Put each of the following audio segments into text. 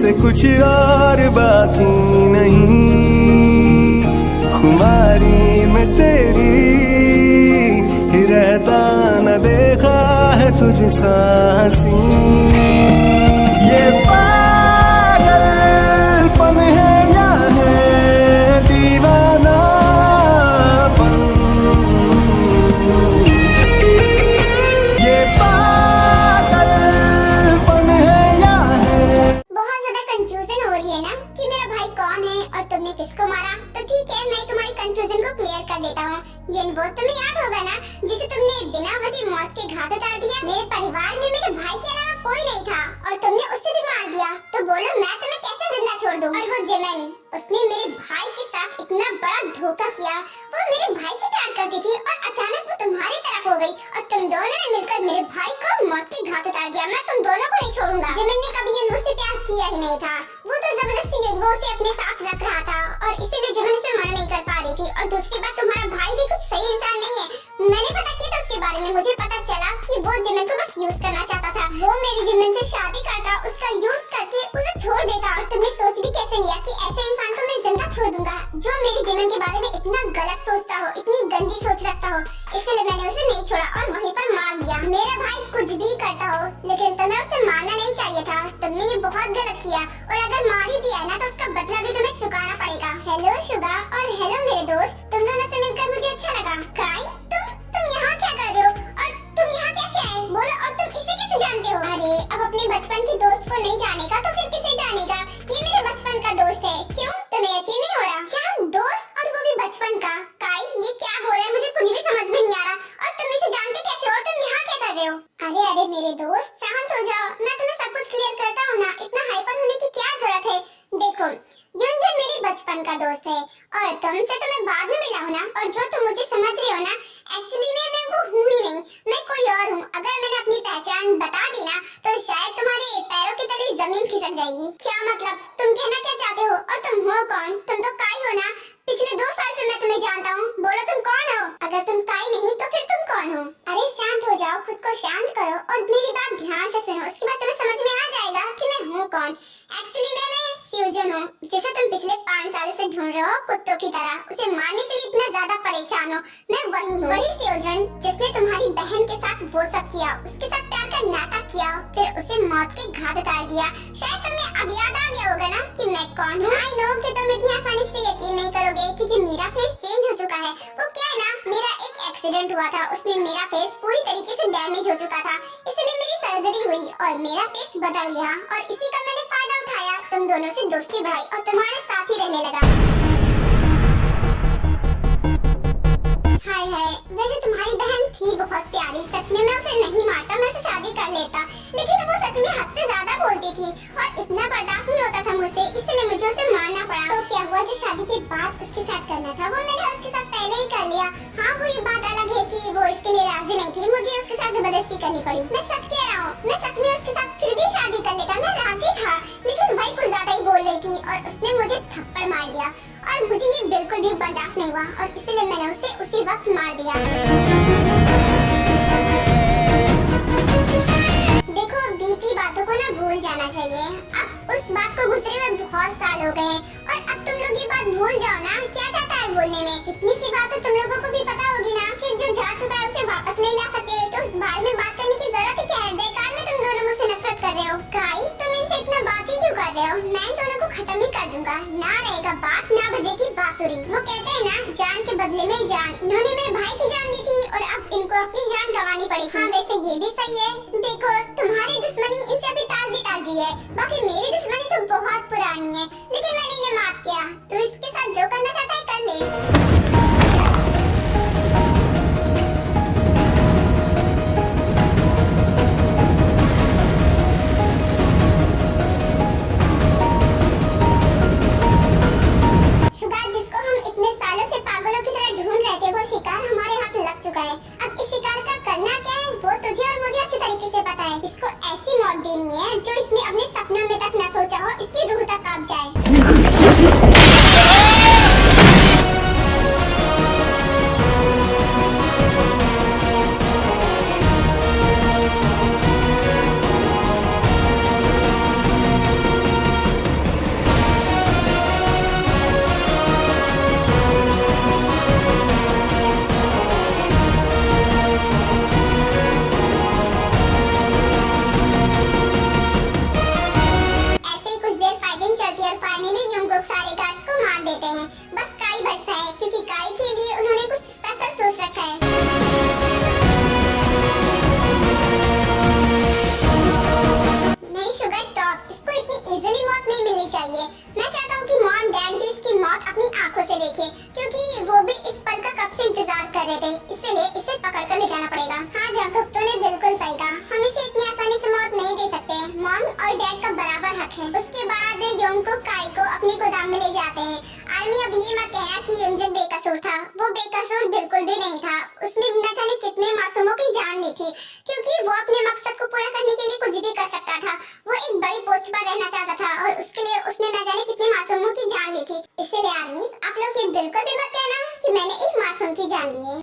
से कुछ और बाकी नहीं, खुमारी में तेरी ही रहता न देखा है तुझ सा हंसी। ये पागलपन है या है दीवानापन, ये पागलपन है या है। बहुत ज्यादा कंफ्यूजन हो रही है ना कि मेरा भाई कौन है और तुमने किसको मारा। तो ठीक है, मैं तुम्हारी कंफ्यूजन को क्लियर कर देता हूँ। ये वो तुम्हें याद होगा ना जिसे तुमने बिना वजह मौत के घात उतार दिया। मेरे परिवार में मेरे भाई के अलावा कोई नहीं था और तुमने उसे भी मार दिया। तो बोलो मैं तुम्हें कैसे जिंदा छोड़ दूँ। और वो जिमन, उसने मेरे भाई के साथ इतना बड़ा धोखा किया। वो मेरे भाई से प्यार करती थी और अचानक वो तुम्हारी तरफ हो गई और तुम दोनों ने मिलकर मेरे भाई को मौत के घाट उतार दिया। मैं तुम दोनों को नहीं छोड़ूंगा। जिमन ने कभी ये मुझसे प्यार किया ही नहीं था। वो तो जबरदस्ती वो से अपने साथ रख रहा था और इसीलिए जिमन से मना नहीं कर पा रही थी। और दूसरी बात, तुम्हारा भाई भी कुछ सही इंसान नहीं है। मैंने पता किया था उसके बारे में, मुझे पता चला कि वो जिमन को बस यूज करना चाहता था। वो मेरी जिमन से शादी करता, उसका यूज करके उसे छोड़ देता। और तुमने सोच भी कैसे लिया कि ऐसे इंसान को मैं जिंदा छोड़ दूंगा जो मेरी जिमन के बारे में इतना गलत सोचता हो, इतनी गंदी सोच रखता हो। इसलिए मैंने उसे नहीं छोड़ा और वहीं पर मार दिया। मेरा भाई कुछ भी करता हो लेकिन तुम्हें उसे मारना नहीं चाहिए था। तुमने ये बहुत गलत किया और अगर मार ही दिया ना तो उसका बदला भी तुम्हें चुकाना पड़ेगा। हेलो शुभा और हेलो मेरे दोस्त, तुम दोनों से मिलकर मुझे अच्छा लगा। काई, तुम यहाँ क्या कर रहे हो और तुम यहाँ कैसे आए? बोलो, और तुम इसे कैसे जानते हो? अरे अब अपने बचपन के दोस्त को नहीं जानेगा तो फिर किसे जानेगा? ये मेरे बचपन का दोस्त है। क्यों, तुम्हें यकीन नहीं हो रहा? क्या दोस्त, और वो भी बचपन का? काई, ये क्या बोल रहा है? मुझे कुछ भी समझ में नहीं आ रहा। और तुम इसे जानते कैसे हो और तुम यहाँ क्या कर रहे हो? अरे मेरे दोस्त, शांत हो जाओ। मैं तुम्हें सब कुछ क्लियर करता हूँ ना, इतना हाइपर होने की क्या जरूरत है? देखो, युंजन मेरे बचपन का दोस्त है और तुमसे तो मैं बाद में मिला हूँ ना। और जो तुम मुझे समझ रहे हो ना, एक्चुअली मैं वो हूँ ही नहीं, मैं कोई और हूँ। अगर मैंने अपनी पहचान बता दी ना तो शायद तुम्हारे पैरों के तले जमीन खिसक जाएगी। क्या मतलब, तुम कहना क्या चाहते हो? और तुम हो कौन? तुम तो काई हो ना। पिछले 2 साल से मैं तुम्हें जानता हूँ। बोलो तुम कौन हो? अगर तुम काई नहीं तो फिर तुम कौन हो? अरे शांत हो जाओ, खुद को शांत करो और मेरी बात ध्यान से सुनो। उसके बाद तुम्हें समझ में आ जाएगा कि मैं हूँ कौन। एक्चुअली मैं स्यूजन हूँ, जिसे तुम पिछले 5 साल से ढूंढ रहे हो कुत्तों की तरह। उसे मारने के लिए इतना ज्यादा परेशान हो। मैं वही हूँ, वही स्यूजन जिसने तुम्हारी बहन के साथ वो सब किया, उसके साथ प्यार का नाटक किया, फिर उसे मौत के घाट उतार दिया। शायद तुम्हें अब याद आ गया होगा ना कि मैं कौन हूँ। आई नो कि तुम इतनी आसानी से यकीन नहीं करोगे क्योंकि मेरा फेस चेंज हो चुका है। वो क्या है ना, मेरा एक एक्सीडेंट हुआ था, उसमें मेरा फेस पूरी तरीके से डैमेज हो चुका था। इसलिए मेरी सर्जरी हुई और मेरा फेस बदल गया और इसी का मैंने फायदा उठाया। तुम दोनों से दोस्ती बढ़ाई और तुम्हारे साथ ही रहने लगा। हाय हाय, वैसे तुम्हारी बहन थी बहुत प्यारी। सच में मैं उसे नहीं मारता, मैं उसे शादी कर लेता। लेकिन वो सच में हद से ज्यादा बोलती थी और इतना बर्दाश्त नहीं होता था मुझसे, इसलिए मुझे उसे मारना पड़ा। तो क्या हुआ, जो शादी के बाद उसके साथ करना था वो मैंने उसके साथ पहले ही कर लिया। हाँ, वो ये बात अलग है कि वो इसके लिए राजी नहीं थी, मुझे उसके साथ जबरदस्ती करनी पड़ी। मैं सच कह रहा हूँ, मैं सच में उसके साथ फिर भी शादी कर लेता। मैं राजी था लेकिन भाई कुछ ज्यादा ही बोल रही थी और उसने मुझे थप्पड़ मार दिया और मुझे ये बिल्कुल भी बर्दाश्त नहीं हुआ और इसीलिए मैंने उसे उसी वक्त मार दिया। देखो, बीती बातों को ना भूल जाना चाहिए। अब उस बात को गुजरे हुए बहुत साल हो गए और अब तुम लोग ये बात भूल जाओ ना। क्या जाता है बोलने में? इतनी सी बात तो तुम लोगों को भी पता होगी ना कि जो जा चुका है उसे वापस नहीं ला सकते, तो उस बारे में बात करने की जरूरत ही क्या है? बेकार में तुम दोनों मुझसे नफरत कर रहे हो। काई, तुम इनसे इतना बात ही क्यों कर रहे हो? मैं इन दोनों को खत्म ही कर दूंगा। ना रहेगा बास, ना बजेगी बांसुरी। वो कहते हैं ना, जान के बदले में जान। इन्होंने मेरे भाई की जान ली थी और अब इनको अपनी जान गंवानी पड़ेगी। हाँ, वैसे ये भी सही है। देखो, तुम्हारी दुश्मनी इनसे अभी ताजी है, बाकी मेरी दुश्मनी तो बहुत पुरानी है, लेकिन मैंने इन्हें माफ किया। तो इसके साथ जो करना चाहता है कर ले। शिकार हमारे हाथ लग चुका है। अब इस शिकार का करना क्या है वो तुझे और मुझे अच्छी तरीके से पता है। इसको ऐसी मौत देनी है जो इसने अपने सपनों में तक न सोचा हो, इसकी रूह तक कांप जाए। देखिए, क्योंकि वो भी इस पल का कब से इंतजार कर रहे थे, इसीलिए इसे पकड़ कर ले जाना पड़ेगा। हाँ जंगकुक, तूने बिल्कुल सही कहा, हम इसे इतनी आसानी से मौत नहीं दे सकते। मॉम और डैड का बराबर हक है। उसके बाद योंगकुक काई को अपने गोदाम में ले जाते हैं। आर्मी, अब ये मत कहना कि युनजन बेकसूर था, वो बेकसूर बिल्कुल भी नहीं था। उसने न जाने कितने मासूमों की जान ली थी, क्योंकि वो अपने मकसद को पूरा करने के लिए कुछ भी कर सकता था। वो एक बड़ी पोस्ट पर रहना चाहता था और उसके लिए उसने न जाने कितने मासूमों की जान ली थी। इसीलिए आर्मी, आप लोग ये बिल्कुल भी मत कहना कि मैंने एक मासूम की जान ली है।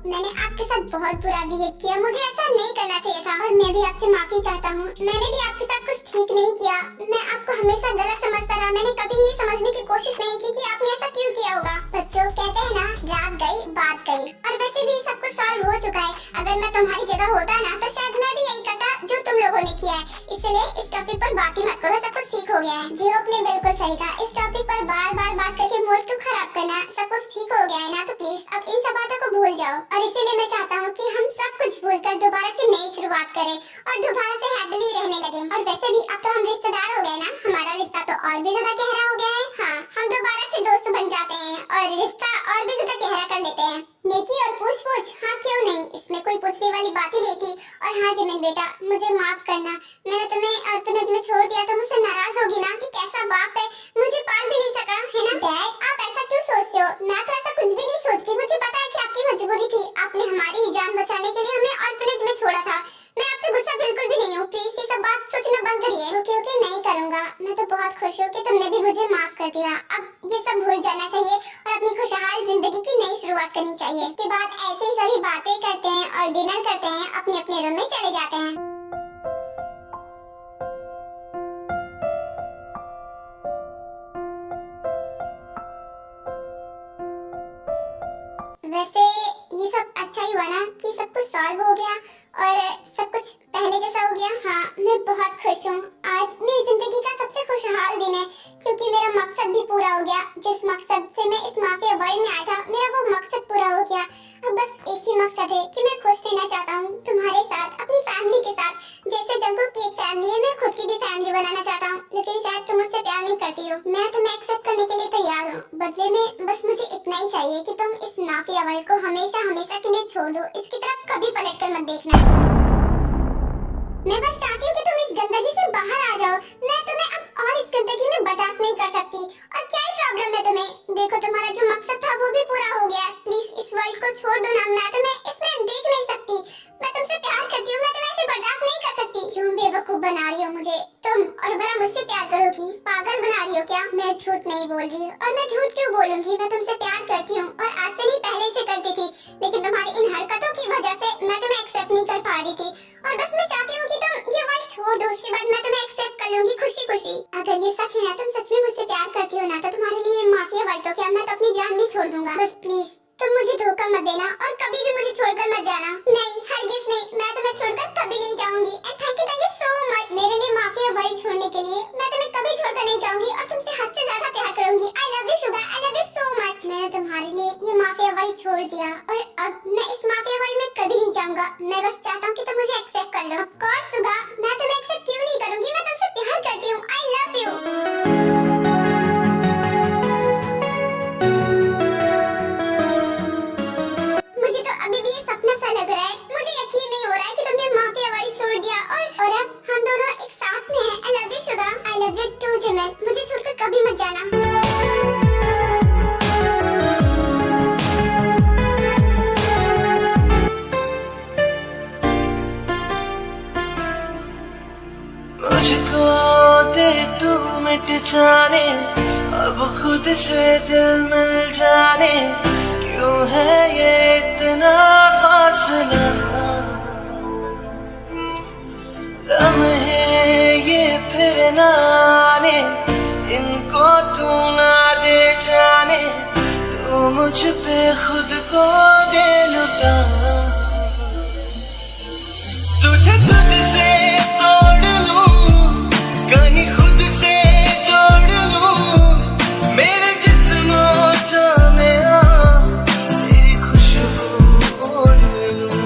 मैंने आपके साथ बहुत बुरा बिहेव किया, मुझे ऐसा नहीं करना चाहिए था और मैं भी आपसे माफी चाहता हूँ। मैंने भी आपके साथ कुछ ठीक नहीं किया, मैं आपको हमेशा गलत समझता रहा। मैंने कभी ये समझने की कोशिश नहीं की कि आपने ऐसा क्यों किया होगा। बच्चों, कहते हैं ना, रात गई बात गई, और वैसे भी सब कुछ सॉल्व हो चुका है। अगर मैं तुम्हारी जगह होता ना तो शायद मैं भी यही करता जो तुम लोगों ने किया है। इसलिए इस टॉपिक पर बात ही मत करो, सब कुछ ठीक हो गया है। जी आपने बिल्कुल सही कहा, इस टॉपिक पर बार बार बात करके मूड क्यों खराब करना, सब कुछ ठीक हो गया है ना, तो प्लीज अब इन सब बातों को भूल जाओ। और इसीलिए मैं चाहता हूँ कि हम सब कुछ भूलकर दोबारा से नई शुरुआत करें और दोबारा से हैप्पीली रहने लगे। और वैसे भी अब तो हम रिश्तेदार हो गए ना, हमारा रिश्ता तो और भी ज्यादा गहरा हो गया है। हाँ, हम दोबारा से दोस्त बन जाते हैं और रिश्ता और भी ज्यादा गहरा कर लेते हैं। नेकी और पूछ हाँ क्यों नहीं, इसमें कोई पूछने वाली बात ही नहीं थी। और हाँ जिमिन बेटा, मुझे माफ करना, मैंने तुम्हें ऑर्फनेज में छोड़ दिया तो मुझसे नाराज होगी ना कि कैसा बाप है, मुझे पाल भी नहीं सका, है ना? डैड, आप ऐसा क्यों सोचते हो? मैं तो ऐसा कुछ भी नहीं सोचती, मुझे पता है कि आपकी मजबूरी थी, आपने हमारी जान बचाने के लिए हमें ऑर्फनेज में छोड़ा था। मैं आपसे गुस्सा बिल्कुल भी नहीं हूँ, प्लीज ये सब बात सोचना बंद करिए। ओके, नहीं करूँगा। मैं तो बहुत खुश हूँ कि तुमने भी मुझे माफ कर दिया। अब ये सब भूल जाना चाहिए और अपनी खुशहाल जिंदगी की नई शुरुआत करनी चाहिए। इसके बाद ऐसे ही सभी बातें करते हैं और डिनर करते हैं, अपने अपने रूम में चले जाते हैं। वैसे ये सब अच्छा ही हुआ ना कि सब कुछ सॉल्व हो गया और सब कुछ पहले जैसा हो गया। हाँ, मैं बहुत खुश हूँ। आज मेरी जिंदगी का सबसे खुशहाल दिन है क्योंकि मेरा मकसद भी पूरा हो गया। जिस मकसद से मैं इस माफिया वर्ल्ड में आया था, मेरा वो मकसद पूरा हो गया। अब बस एक ही मकसद है कि मैं खुश रहना चाहता हूँ तुम्हारे साथ, अपनी फैमिली के साथ। जैसे जंगकुक की एक फैमिली है, मैं खुद की भी फैमिली बनाना चाहता हूँ, लेकिन शायद तुम मुझसे प्यार नहीं करती हो। मैं तुम्हें एक्सेप्ट करने के लिए तैयार हूँ, बदले में बस मुझे इतना ही चाहिए कि तुम इस माफिया वर्ल्ड को हमेशा हमेशा के लिए छोड़ दो, इसकी तरफ कभी पलट कर मत देखना। मैं बस चाहती हूँ कि तुम इस गंदगी से बाहर आ जाओ। मैं तुम्हें अब और इस गंदगी में बर्दाश्त नहीं कर सकती। और क्या ही प्रॉब्लम है तुम्हें? देखो, तुम्हारा जो मकसद था वो भी पूरा हो गया। प्लीज इस वर्ल्ड को छोड़ दो ना, मैं तुम्हें इसमें देख नहीं झूठ नहीं बोल रही और मैं झूठ क्यों बोलूंगी। मैं तुमसे प्यार करती हूँ और आज से नहीं पहले से करती थी, लेकिन तुम्हारी इन हरकतों की वजह से मैं तुम्हें एक्सेप्ट नहीं कर पा रही थी। और बस मैं चाहती हूँ कि तुम ये वर्ल्ड छोड़ दो, उसके बाद मैं तुम्हें एक्सेप्ट कर लूंगी खुशी खुशी। अगर ये सच है, तुम सच में मुझसे प्यार करती हो ना, तो तुम्हारे लिए माफिया वर्ल्ड तो क्या, मैं तो अपनी जान भी छोड़ दूंगा। बस प्लीज तुम मुझे धोखा मत देना और कभी भी मुझे छोड़कर मत जाना। नहीं, हरगिज नहीं, मैं तुम्हें छोड़कर कभी नहीं जाऊंगी। And thank you so much मेरे लिए माफिया वर्ल्ड छोड़ने के लिए। मैं तुम्हें कभी छोड़कर नहीं जाऊंगी और तुमसे हद से ज्यादा प्यार करूंगी। आई love you sugar, I love you so much. मैंने तुम्हारे लिए ये माफिया वर्ल्ड छोड़ दिया और अब मैं इस माफिया वर्ल्ड में कभी नहीं जाऊंगा। मैं बस चाहता हूँ कि तुम मुझे एक्सेप्ट कर लो। ऑफ कोर्स शुगर, मैं तुम्हें एक्सेप्ट क्यों नहीं करूंगी, मैं तुमसे प्यार करती हूँ। आई लव यू। अभी भी ये सपना सा लग रहा है, मुझे यकीन नहीं हो रहा है कि तुमने माफिया वर्ल्ड छोड़ दिया और अब हम दोनों एक साथ में हैं। I love you sugar, I love you too जिमन, मुझे छोड़कर कभी मत जाना। मुझको दे तू मिट जाने, अब खुद से दिल मिल जाने, क्यों है ये इतना फासला। लम्हे ये फिर ना आने, इनको तू ना दे जाने, तू मुझ पे खुद को दे लुटा। तुझे तुझसे तोड़ लूं, कहीं खुद से जोड़ लूं, मेरे जिस्म में तेरी खुशबू ओढ़ लूं,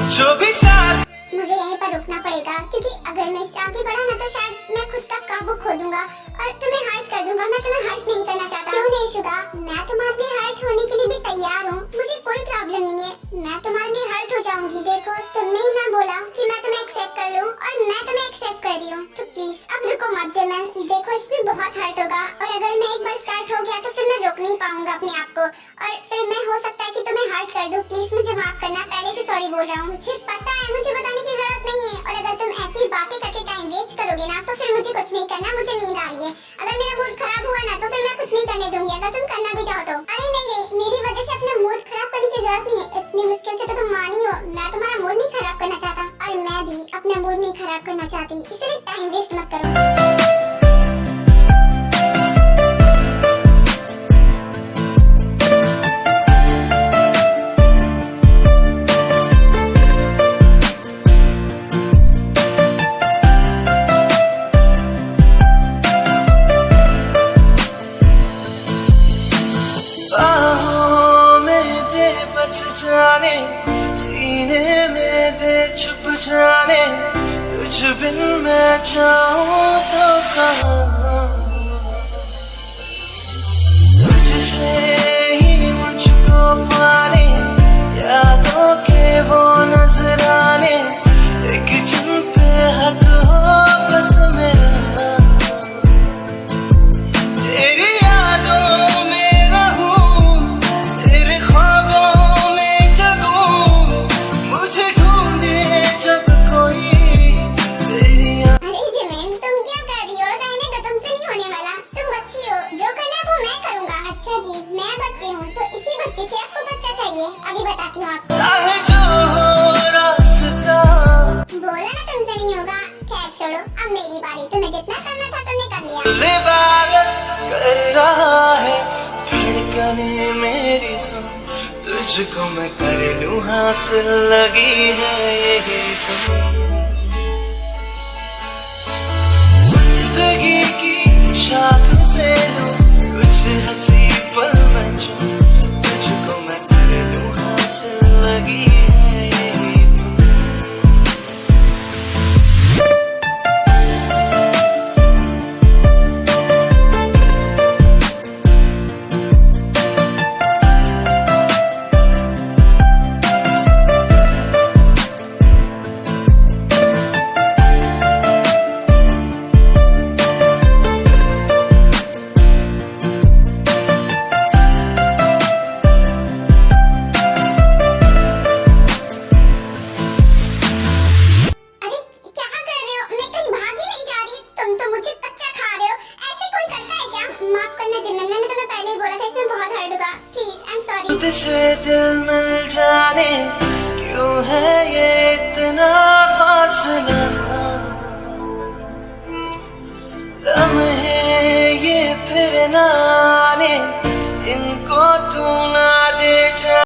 जो भी सांस। मुझे यहीं पर रुकना पड़ेगा क्योंकि अगर मैं इससे आगे बढ़ा ना तो शायद मैं खुद का काबू खो दूंगा और तुम्हें हर्ट कर दूंगा। मैं तुम्हें हर्ट नहीं करना चाहता। क्यों नहीं शुगा, मैं तुम्हारे लिए हर्ट होने के लिए भी तैयार हूँ, मुझे कोई प्रॉब्लम नहीं है। मैं तुम्हारे लिए हर्ट हो जाऊंगी। देखो, तुमने ही ना बोला कि मैं तुम्हें एक्सेप्ट कर लूं और मैं तुम्हें एक्सेप्ट कर रही हूँ, तो प्लीज अब रुको मत जिमन। देखो, इसमें बहुत हर्ट होगा और अगर मैं एक बार स्टार्ट हो गया तो फिर मैं रोक नहीं पाऊंगा अपने आप को और फिर मैं हो सकता है कि तुम्हें हर्ट कर दूं। प्लीज मुझे माफ करना, पहले से सॉरी बोल रहा हूँ। मुझे पता है, मुझे बताने की जरूरत नहीं है। और अगर तुम ऐसी बातें करके टाइम वेस्ट करोगे ना तो फिर मुझे कुछ नहीं करना, मुझे नींद आ रही है। अगर मेरा मूड खराब हुआ ना तो फिर मैं कुछ नहीं करने दूंगी, अगर तुम करना भी चाहो तो। अरे नहीं, मेरी वजह से अपना मूड खराब करने की जरूरत नहीं है। इतनी मुश्किल से तो तुम मानी हो, मैं तुम्हारा मूड नहीं खराब करना चाहता और मैं भी अपना मूड नहीं खराब करना चाहती, इसलिए टाइम वेस्ट मत करो। बस जाने, सीने में दे छुप जाने, तुझ बिन मैं जाऊं तो कहाँ। तुझसे ही मुझको पाने, यादों के वो नजराने, एक जिन पे हक हो बस मेरा। तेरी यादों में रहूं, तेरे ख्वाबों में जगूं, मुझे ढूंढे जब कोई तेरी। अरे जिमिन, तुम क्या कर रही हो? रहने दो, तुमसे नहीं होने वाला। तुम बच्ची हो, जो करना है वो मैं करूंगा। अच्छा जी, मैं बच्ची हूँ तो इसी बच्चे से आपको बच्चा चाहिए। अभी बताती हूँ आपको। चाहे जो हो रास्ता, बोला ना तुमसे नहीं होगा। खैर छोड़ो, अब मेरी बारी। तुम्हें जितना करना था तुमने कर लिया। इबादत कर रहा है धड़कने मेरी सुन, तुझको मैं कर लूं हासिल, लगी है यही तुम। जिंदगी की शाख से लूं कुछ हंसी पल मैं चूं, तुझको मैं कर लूं हासिल, लगी है यही तुम। ये इतना फासला, लम्हे ये फिर ना आने, इनको